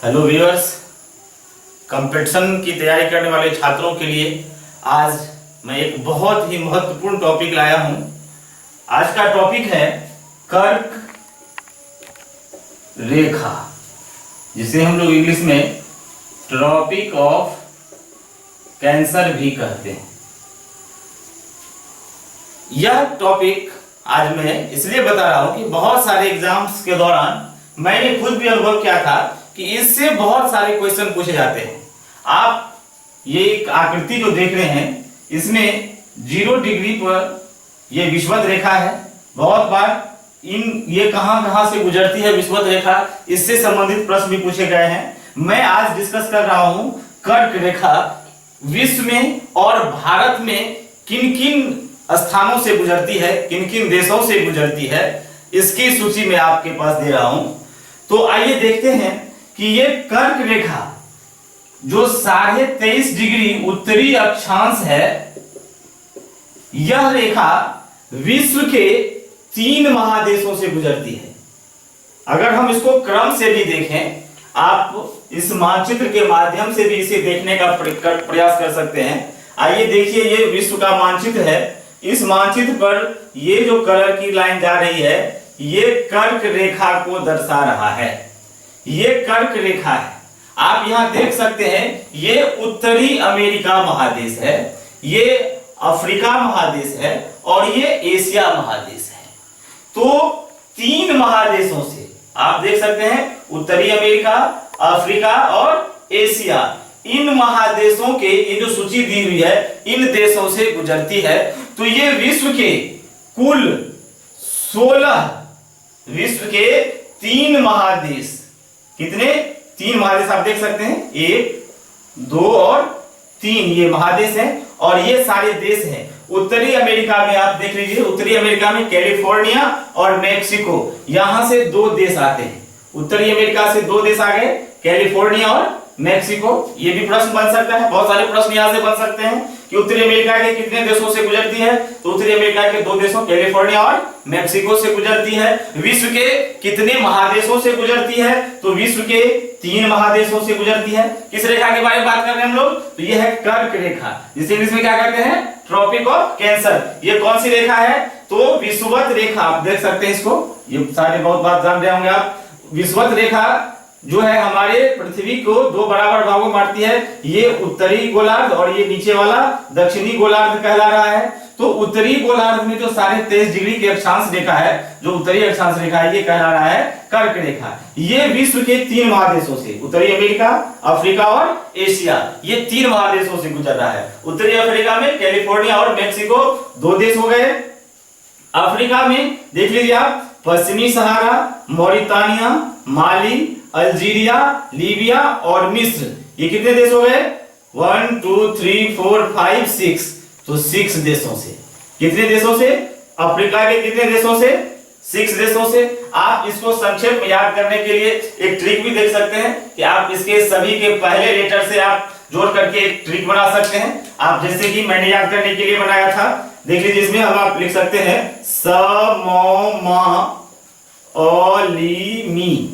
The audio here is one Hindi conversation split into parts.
हेलो व्यूअर्स, कंपटीशन की तैयारी करने वाले छात्रों के लिए आज मैं एक बहुत ही महत्वपूर्ण टॉपिक लाया हूं। आज का टॉपिक है कर्क रेखा, जिसे हम लोग इंग्लिश में ट्रॉपिक ऑफ कैंसर भी कहते हैं। यह टॉपिक आज मैं इसलिए बता रहा हूं कि बहुत सारे एग्जाम्स के दौरान मैंने खुद भी अनुभव किया था कि इससे बहुत सारे क्वेश्चन पूछे जाते हैं। आप ये एक आकृति जो देख रहे हैं, इसमें 0 डिग्री पर ये विषुवत रेखा है। बहुत बार ये कहां से गुजरती है विषुवत रेखा, इससे संबंधित प्रश्न भी पूछे गए हैं। मैं आज डिस्कस कर रहा हूं कर्क रेखा विश्व में और भारत में किन किन स्थानों से गुजरती है, किन किन देशों से गुजरती है, इसकी सूची मैं आपके पास दे रहा हूं। तो आइए देखते हैं कि ये कर्क रेखा जो 23.5 डिग्री उत्तरी अक्षांश है, यह रेखा विश्व के 3 महादेशों से गुजरती है। अगर हम इसको क्रम से भी देखें, आप इस मानचित्र के माध्यम से भी इसे देखने का प्रयास कर सकते हैं। आइए देखिए, ये विश्व का मानचित्र है। इस मानचित्र पर ये जो कलर की लाइन जा रही है, ये कर्क रेखा को दर्शा रहा है। ये कर्क रेखा है। आप यहां देख सकते हैं, ये उत्तरी अमेरिका महादेश है, ये अफ्रीका महादेश है और ये एशिया महादेश है। तो 3 महादेशों से आप देख सकते हैं, उत्तरी अमेरिका, अफ्रीका और एशिया, इन महादेशों के ये जो सूची दी हुई है, इन देशों से गुजरती है। तो ये विश्व के कुल 16, विश्व के 3 महादेश, कितने 3 महादेश आप देख सकते हैं, 1, 2 और 3 ये महादेश हैं और ये सारे देश हैं। उत्तरी अमेरिका में आप देख लीजिए, उत्तरी अमेरिका में कैलिफोर्निया और मैक्सिको, यहां से 2 देश आते हैं। उत्तरी अमेरिका से 2 देश आ गए, कैलिफोर्निया और मैक्सिको। ये भी प्रश्न बन सकता है, बहुत सारे प्रश्न यहां से बन सकते हैं कि उत्तरी अमेरिका के कितने देशों से गुजरती है। तो उत्तरी अमेरिका के 2 देशों कैलिफोर्निया और मैक्सिको से गुजरती है। विश्व के कितने महादेशों से गुजरती है, तो विश्व के 3 महादेशों से गुजरती है। किस रेखा के बारे में बात कर रहे हैं हम लोग, तो ये है कर्क रेखा, जिसे इंग्लिश में क्या कहते हैं, ट्रॉपिक ऑफ कैंसर। ये कौन सी रेखा है, तो विषुवत रेखा। आप देख सकते हैं इसको, ये सारे बहुत बात जान रहे होंगे आप। विषुवत रेखा जो है हमारे पृथ्वी को 2 बराबर भागों में बांटती है। ये उत्तरी गोलार्ध और ये नीचे वाला दक्षिणी गोलार्ध कहला रहा है। तो उत्तरी गोलार्ध में जो 23.5 डिग्री की अक्षांश रेखा है, जो उत्तरी अक्षांश रेखा है, ये कहला रहा है कर्क रेखा। ये विश्व के 3 महादेशों से, उत्तरी अमेरिका, अफ्रीका और एशिया, ये 3 महादेशों से गुजर रहा है। उत्तरी अफ्रीका में कैलिफोर्निया और मैक्सिको 2 देश हो गए। अफ्रीका में देख लीजिए आप, पश्चिमी सहारा, मॉरिटानिया, माली, अल्जीरिया, लीबिया और मिस्र, ये कितने देश हो गए, 1 2 3 4 5 6, तो 6 देशों से। कितने देशों से, अफ्रीका के कितने देशों से, 6 देशों से। आप इसको संक्षेप में याद करने के लिए एक ट्रिक भी देख सकते हैं कि आप इसके सभी के पहले लेटर से आप जोड़ करके एक ट्रिक बना सकते हैं। आप जैसे कि मैंने याद करने के लिए बनाया था, देख लीजिए, इसमें हम आप लिख सकते हैं स म म अ ली मी।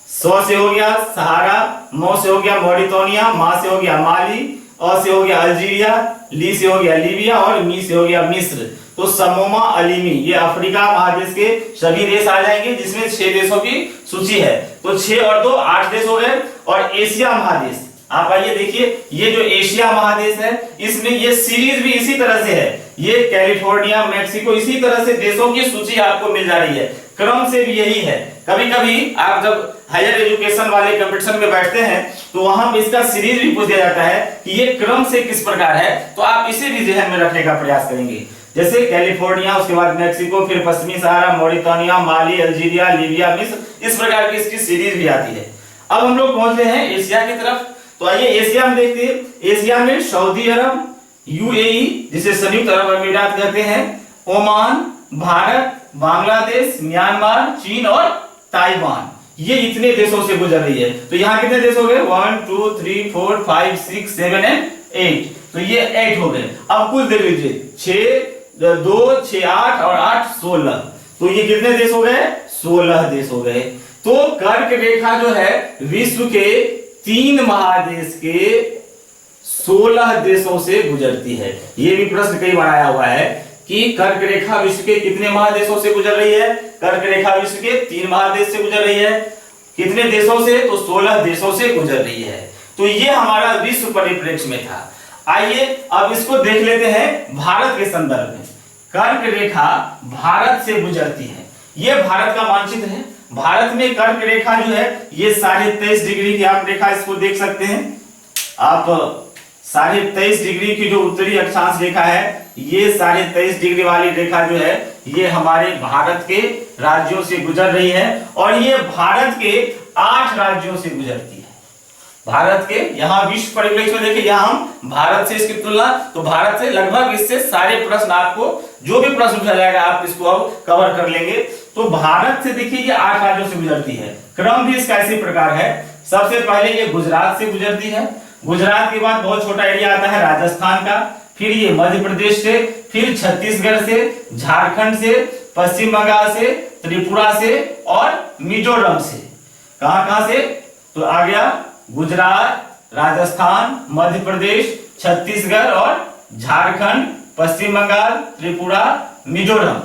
सौ से हो गया सहारा, मौ से हो गया मॉरिटानिया, मा से हो गया माली, अ से हो गया अल्जीरिया, ली से हो गया लीबिया और मी से हो गया मिस्र। तो समोमा अलीमी, ये अफ्रीका महादेश के सभी देश आ जाएंगे, जिसमें 6 देशों की सूची है। तो 6 और 2 8 देश हो गए। और एशिया महादेश, आप आइए देखिए, ये जो एशिया महादेश है, इसमें ये सीरीज भी इसी तरह से है। ये कैलिफोर्निया, मैक्सिको, इसी तरह से देशों की सूची आपको मिल जा रही है। क्रम से भी यही है। कभी कभी आप जब हायर एजुकेशन वाले कंपटीशन में बैठते हैं, तो वहां पे इसका सीरीज भी पूछ दिया जाता है कि ये क्रम से किस प्रकार है, तो आप इसे भी ध्यान में रखने का प्रयास करेंगे। जैसे कैलिफोर्निया, उसके बाद मैक्सिको, फिर पश्चिमी सहारा, मॉरिटानिया, माली, अल्जीरिया, लीबिया, मिस्र, इस प्रकार की इसकी सीरीज भी आती है। अब हम लोग पहुंच रहे हैं एशिया की तरफ। तो आइए एशिया में देखते हैं। एशिया में सऊदी अरब, यूएई जिसे संयुक्त अरब अमीरात कहते हैं, ओमान, भारत, बांग्लादेश, म्यांमार, चीन और ताइवान, ये इतने देशों से गुजर रही है। तो यहाँ कितने देश हो गए, 1 2 3 4 5 6 7 एंड 8, तो ये 8 हो गए। अब कुल देख लीजिए, 6 2 6 8 और 8 16, तो ये कितने देश हो गए, 16 देश हो गए। तो कर्क रेखा जो है विश्व के 3 महादेश के 16 देशों से गुजरती है। ये भी प्रश्न कई बार आया हुआ है कि कर्क रेखा विश्व के कितने महादेशों से गुजर रही है। कर्क रेखा विश्व के 3 महादेश से गुजर रही है। कितने देशों से? तो 16 देशों से गुजर रही है। तो ये हमारा विश्व परिप्रेक्ष्य में था। आइए अब इसको देख लेते हैं भारत के संदर्भ में। कर्क रेखा भारत से गुजरती है। ये भारत का मानचित्र है। भारत में कर्क रेखा जो है ये 23.5 डिग्री की आप रेखा इसको देख सकते हैं। आप 23.5 डिग्री की जो उत्तरी अक्षांश रेखा है, ये 23.5 डिग्री वाली रेखा जो है ये हमारे भारत के राज्यों से गुजर रही है और ये भारत के 8 राज्यों से गुजरती है। भारत के यहाँ विश्व परिप्रेक्ष्य में देखिए, यहाँ हम भारत से इसकी तुलना, तो भारत से लगभग इससे सारे प्रश्न आपको जो भी प्रश्न पूछा जाएगा आप इसको अब कवर कर लेंगे। तो भारत से देखिए ये 8 राज्यों से गुजरती है। क्रम भी इसका इसी प्रकार है। सबसे पहले ये गुजरात से गुजरती है। गुजरात के बाद बहुत छोटा एरिया आता है राजस्थान का, फिर ये मध्य प्रदेश से, फिर छत्तीसगढ़ से, झारखंड से, पश्चिम बंगाल से, त्रिपुरा से और मिजोरम से। कहां से? तो आ गया गुजरात, राजस्थान, मध्य प्रदेश, छत्तीसगढ़ और झारखंड, पश्चिम बंगाल, त्रिपुरा, मिजोरम।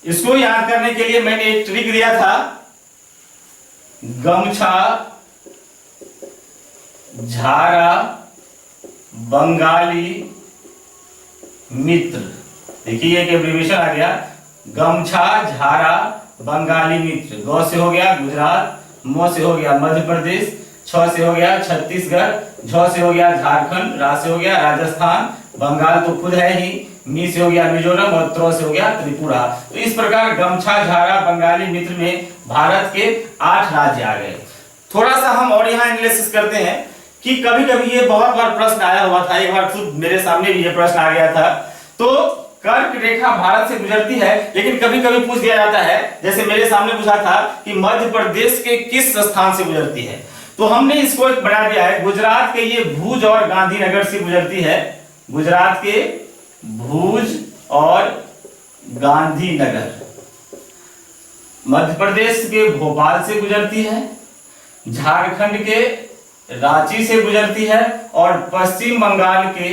इसको याद करने के लिए मैंने एक ट्रिक दिया था, गमछा झारा बंगाली मित्र। देखिए एक एब्रिविएशन आ गया, गमछा झारा बंगाली मित्र। ग से हो गया गुजरात, म से हो गया मध्य प्रदेश, छ से हो गया छत्तीसगढ़, झ से हो गया झारखंड, रा से हो गया राजस्थान, बंगाल तो खुद है ही, मी से हो गया मिजोरम और त्र से हो गया त्रिपुरा। तो इस प्रकार गमछा झारा बंगाली मित्र में भारत के 8 राज्य आ गए। थोड़ा सा हम और यहाँ एनालिसिस करते हैं कि कभी कभी ये बहुत बार प्रश्न आया हुआ था, एक बार खुद मेरे सामने भी ये प्रश्न आ गया था। तो कर्क रेखा भारत से गुजरती है, लेकिन कभी कभी पूछ दिया जाता है, जैसे मेरे सामने पूछा था कि मध्य प्रदेश के किस स्थान से गुजरती है। तो हमने इसको एक बना दिया है, गुजरात के ये भुज और गांधीनगर से गुजरती है। गुजरात के भुज और गांधीनगर। मध्य प्रदेश के भोपाल से गुजरती है, झारखंड के रांची से गुजरती है और पश्चिम बंगाल के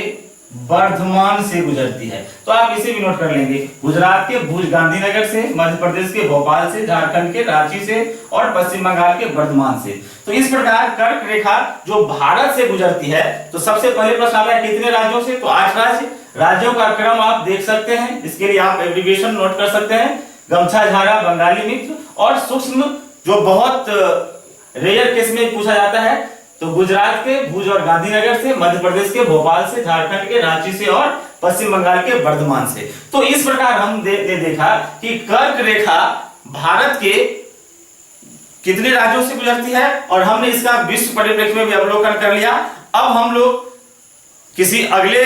वर्धमान से गुजरती है। तो आप इसे भी नोट कर लेंगे, गुजरात के भुज गांधीनगर से, मध्य प्रदेश के भोपाल से, झारखंड के रांची से और पश्चिम बंगाल के वर्धमान से। तो इस प्रकार कर्क रेखा जो भारत से गुजरती है, तो सबसे पहले प्रश्न आता है कितने राज्यों से? तो 8 राज्य। राज्यों का क्रम आप देख सकते हैं, इसके लिए आप एब्रिविएशन नोट कर सकते हैं, गमछा झारा बंगाली मित्र। और सूक्ष्म जो बहुत रेयर केस में पूछा जाता है, तो गुजरात के भुज और गांधीनगर से, मध्य प्रदेश के भोपाल से, झारखंड के रांची से और पश्चिम बंगाल के वर्धमान से। तो इस प्रकार हम देखा कि कर्क रेखा भारत के कितने राज्यों से गुजरती है और हमने इसका विश्व परिप्रेक्ष्य में भी अवलोकन कर लिया। अब हम लोग किसी अगले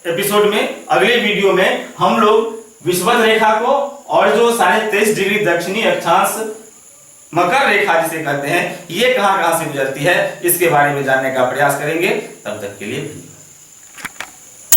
एपिसोड में, अगले वीडियो में हम लोग विषुवत रेखा को और जो 23.5 डिग्री दक्षिणी अक्षांश मकर रेखा जिसे कहते हैं, ये कहां कहां से गुजरती है, इसके बारे में जानने का प्रयास करेंगे। तब तक के लिए